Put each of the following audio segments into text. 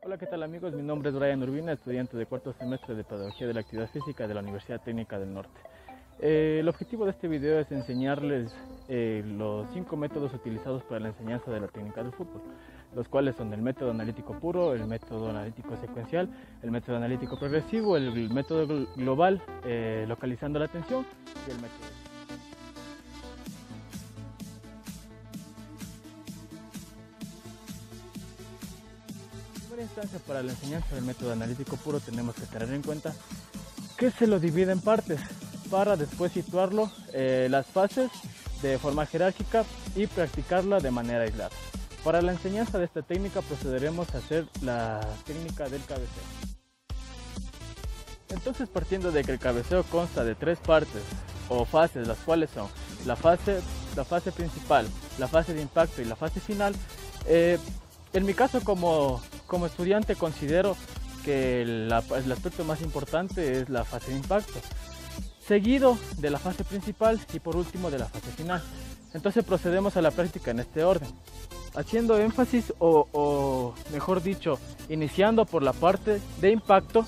Hola, ¿qué tal amigos? Mi nombre es Brian Urbina, estudiante de cuarto semestre de Pedagogía de la Actividad Física de la Universidad Técnica del Norte. El objetivo de este video es enseñarles los 5 métodos utilizados para la enseñanza de la técnica del fútbol, los cuales son el método analítico puro, el método analítico secuencial, el método analítico progresivo, el método global, localizando la atención, y el método. En primera instancia, para la enseñanza del método analítico puro tenemos que tener en cuenta que se lo divide en partes para después situarlo las fases de forma jerárquica y practicarla de manera aislada. Para la enseñanza de esta técnica procederemos a hacer la técnica del cabeceo. Entonces, partiendo de que el cabeceo consta de 3 partes o fases, las cuales son la fase principal, la fase de impacto y la fase final, en mi caso como estudiante considero que el aspecto más importante es la fase de impacto, seguido de la fase principal y por último de la fase final. Entonces procedemos a la práctica en este orden, haciendo énfasis o mejor dicho, iniciando por la parte de impacto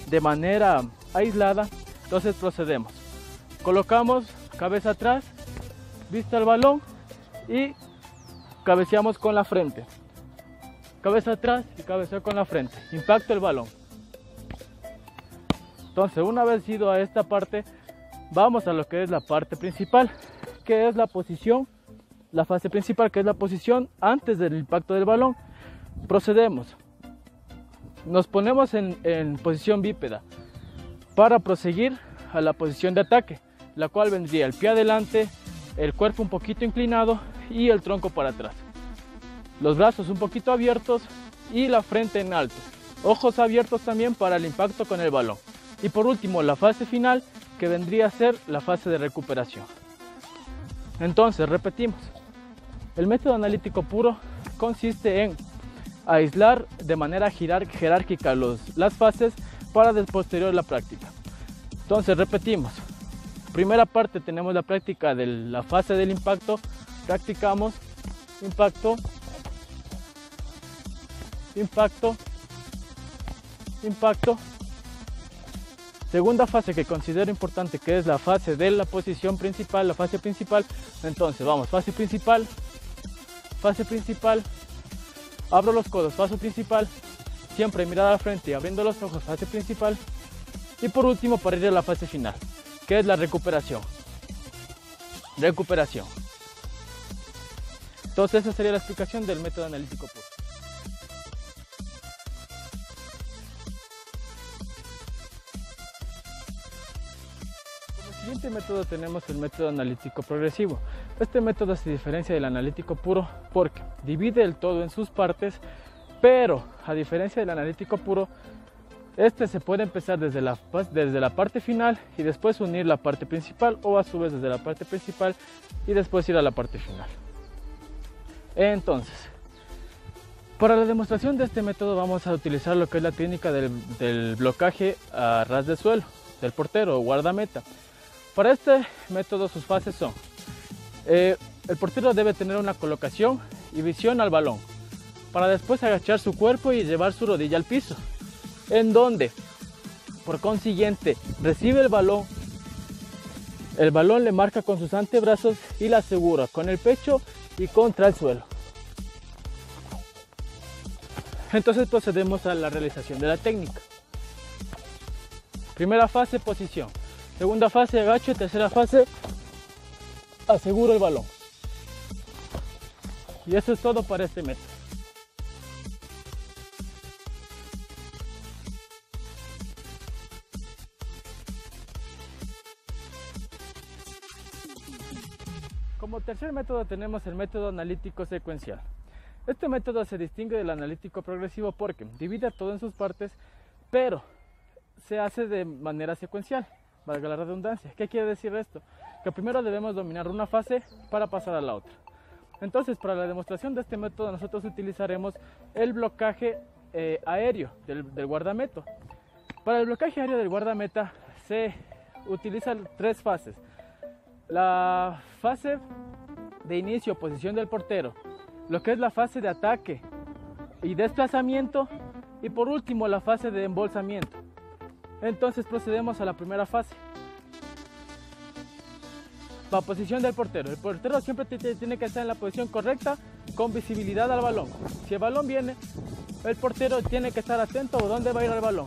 de manera aislada. Entonces procedemos, colocamos cabeza atrás, vista al balón y cabeceamos con la frente. Cabeza atrás y cabeceo con la frente, impacto el balón. Entonces, una vez ido a esta parte, vamos a lo que es la parte principal, que es la posición, la fase principal, que es la posición antes del impacto del balón. Procedemos, nos ponemos en posición bípeda para proseguir a la posición de ataque, la cual vendría el pie adelante, el cuerpo un poquito inclinado y el tronco para atrás. Los brazos un poquito abiertos y la frente en alto, ojos abiertos también para el impacto con el balón. Y por último, la fase final, que vendría a ser la fase de recuperación. Entonces, repetimos, el método analítico puro consiste en aislar de manera jerárquica las fases para posterior la práctica. Entonces, repetimos, primera parte tenemos la práctica de la fase del impacto, practicamos impacto, impacto, impacto. Segunda fase que considero importante, que es la fase de la posición principal, la fase principal. Entonces vamos, fase principal, abro los codos, fase principal, siempre mirada al frente y abriendo los ojos, fase principal. Y por último, para ir a la fase final, que es la recuperación. Entonces esa sería la explicación del método analítico puro. Como siguiente método tenemos el método analítico progresivo. Este método se diferencia del analítico puro porque divide el todo en sus partes, pero a diferencia del analítico puro, este se puede empezar desde la parte final y después unir la parte principal, o a su vez desde la parte principal y después ir a la parte final. Entonces, para la demostración de este método vamos a utilizar lo que es la técnica del blocaje a ras de suelo del portero o guardameta. Para este método sus fases son, el portero debe tener una colocación y visión al balón, para después agachar su cuerpo y llevar su rodilla al piso, en donde, por consiguiente, recibe el balón le marca con sus antebrazos y la asegura con el pecho y contra el suelo. Entonces procedemos a la realización de la técnica. Primera fase, posición. Segunda fase, agacho. Tercera fase, aseguro el balón. Y eso es todo para este método. Como tercer método tenemos el método analítico secuencial. Este método se distingue del analítico progresivo porque divide todo en sus partes, pero se hace de manera secuencial, valga la redundancia. ¿Qué quiere decir esto? Que primero debemos dominar una fase para pasar a la otra. Entonces, para la demostración de este método nosotros utilizaremos el blocaje aéreo del guardameta. Para el blocaje aéreo del guardameta se utilizan 3 fases. la fase de inicio, posición del portero, lo que es la fase de ataque y desplazamiento, y por último la fase de embolsamiento. Entonces procedemos a la primera fase. La posición del portero. El portero siempre tiene que estar en la posición correcta, con visibilidad al balón. Si el balón viene, el portero tiene que estar atento a dónde va a ir el balón.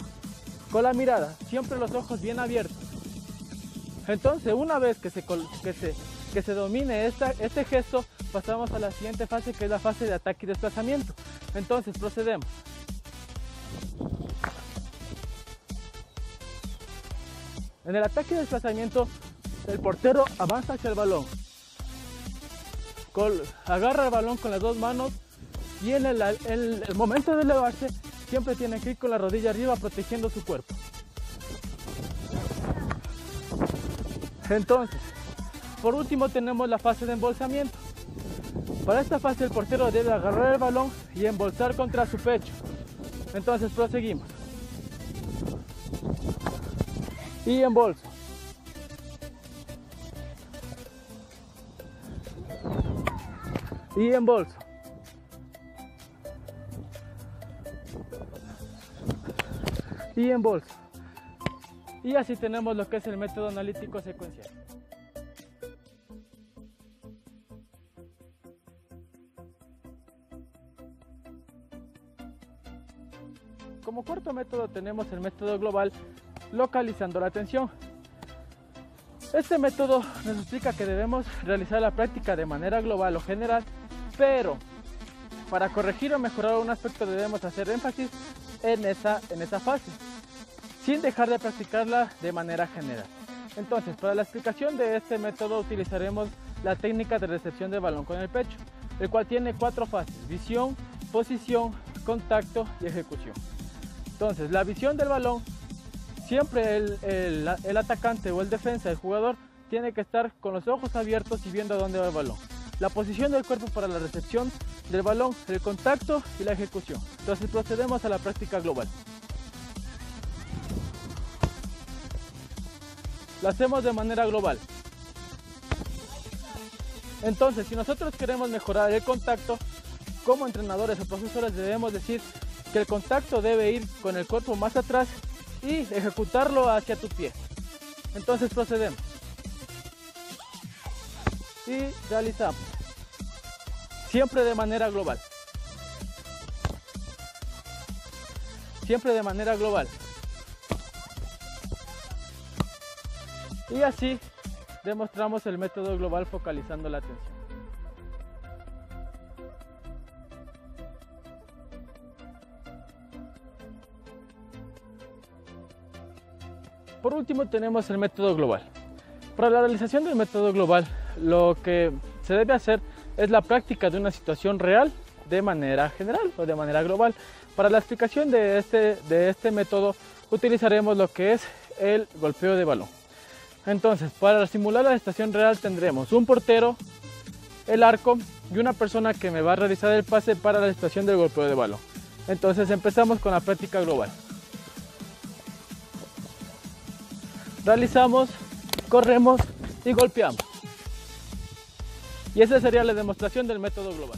Con la mirada, siempre los ojos bien abiertos. Entonces, una vez que se domine este gesto, pasamos a la siguiente fase, que es la fase de ataque y desplazamiento. Entonces, procedemos. En el ataque y desplazamiento, el portero avanza hacia el balón. Agarra el balón con las dos manos y en el momento de elevarse, siempre tiene que ir con la rodilla arriba protegiendo su cuerpo. Entonces, por último tenemos la fase de embolsamiento. Para esta fase el portero debe agarrar el balón y embolsar contra su pecho. Entonces proseguimos. Y embolso. Y embolso. Y embolso. Y así tenemos lo que es el método analítico secuencial. Como cuarto método tenemos el método global, localizando la atención. Este método nos explica que debemos realizar la práctica de manera global o general, pero para corregir o mejorar un aspecto debemos hacer énfasis en esa fase, sin dejar de practicarla de manera general. Entonces, para la explicación de este método utilizaremos la técnica de recepción de balón con el pecho, el cual tiene 4 fases: visión, posición, contacto y ejecución. Entonces, la visión del balón, siempre el atacante o el defensa, el jugador, tiene que estar con los ojos abiertos y viendo a dónde va el balón. La posición del cuerpo para la recepción del balón, el contacto y la ejecución. Entonces procedemos a la práctica global. Lo hacemos de manera global. Entonces, si nosotros queremos mejorar el contacto, como entrenadores o profesores debemos decir que el contacto debe ir con el cuerpo más atrás y ejecutarlo hacia tu pie. Entonces procedemos y realizamos, siempre de manera global, siempre de manera global, y así demostramos el método global focalizando la atención. Por último tenemos el método global. Para la realización del método global, lo que se debe hacer es la práctica de una situación real de manera general o de manera global. Para la explicación de este método utilizaremos lo que es el golpeo de balón. Entonces, para simular la situación real tendremos un portero, el arco y una persona que me va a realizar el pase para la situación del golpeo de balón. Entonces empezamos con la práctica global. Realizamos, corremos y golpeamos. Y esa sería la demostración del método global.